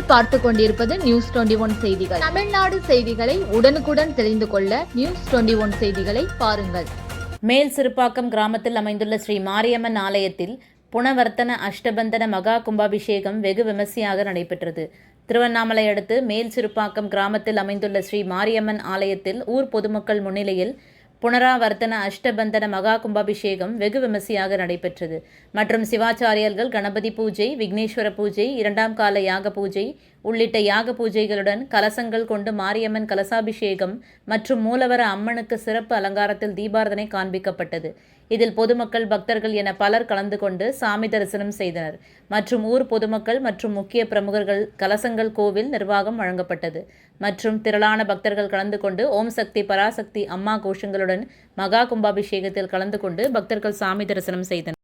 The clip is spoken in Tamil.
நீங்கள் பார்த்து கொண்டிருப்பது நியூஸ் 21 செய்திகள். தமிழ்நாடு செய்திகளை உடனுக்குடன் தெரிந்து கொள்ள நியூஸ் 21 செய்திகளை பாருங்கள். மேல் சிறுப்பாக்கம் கிராமத்தில் அமைந்துள்ள ஸ்ரீ மாரியம்மன் ஆலயத்தில் புனவர்த்தன அஷ்டபந்தன மகா கும்பாபிஷேகம் வெகு விமர்சையாக நடைபெற்றது. திருவண்ணாமலை அடுத்து மேல் சிறுப்பாக்கம் கிராமத்தில் அமைந்துள்ள ஸ்ரீ மாரியம்மன் ஆலயத்தில் ஊர் பொதுமக்கள் முன்னிலையில் புனராவர்த்தன அஷ்டபந்தன மகா கும்பாபிஷேகம் வெகு விமர்சையாக நடைபெற்றது. மற்றும் சிவாச்சாரியர்கள் கணபதி பூஜை, விக்னேஸ்வர பூஜை, இரண்டாம் கால யாக பூஜை உள்ளிட்ட யாக பூஜைகளுடன் கலசங்கள் கொண்டு மாரியம்மன் கலசாபிஷேகம் மற்றும் மூலவர அம்மனுக்கு சிறப்பு அலங்காரத்தில் தீபாரதனை காண்பிக்கப்பட்டது. இதில் பொதுமக்கள், பக்தர்கள் என பலர் கலந்து கொண்டு சாமி தரிசனம் செய்தனர். மற்றும் ஊர் பொதுமக்கள் மற்றும் முக்கிய பிரமுகர்கள் கலசங்கள் கோவில் நிர்வாகம் வழங்கப்பட்டது. மற்றும் திரளான பக்தர்கள் கலந்து கொண்டு ஓம் சக்தி பராசக்தி அம்மா கோஷங்களுடன் மகா கும்பாபிஷேகத்தில் கலந்து கொண்டு பக்தர்கள் சாமி தரிசனம் செய்தனர்.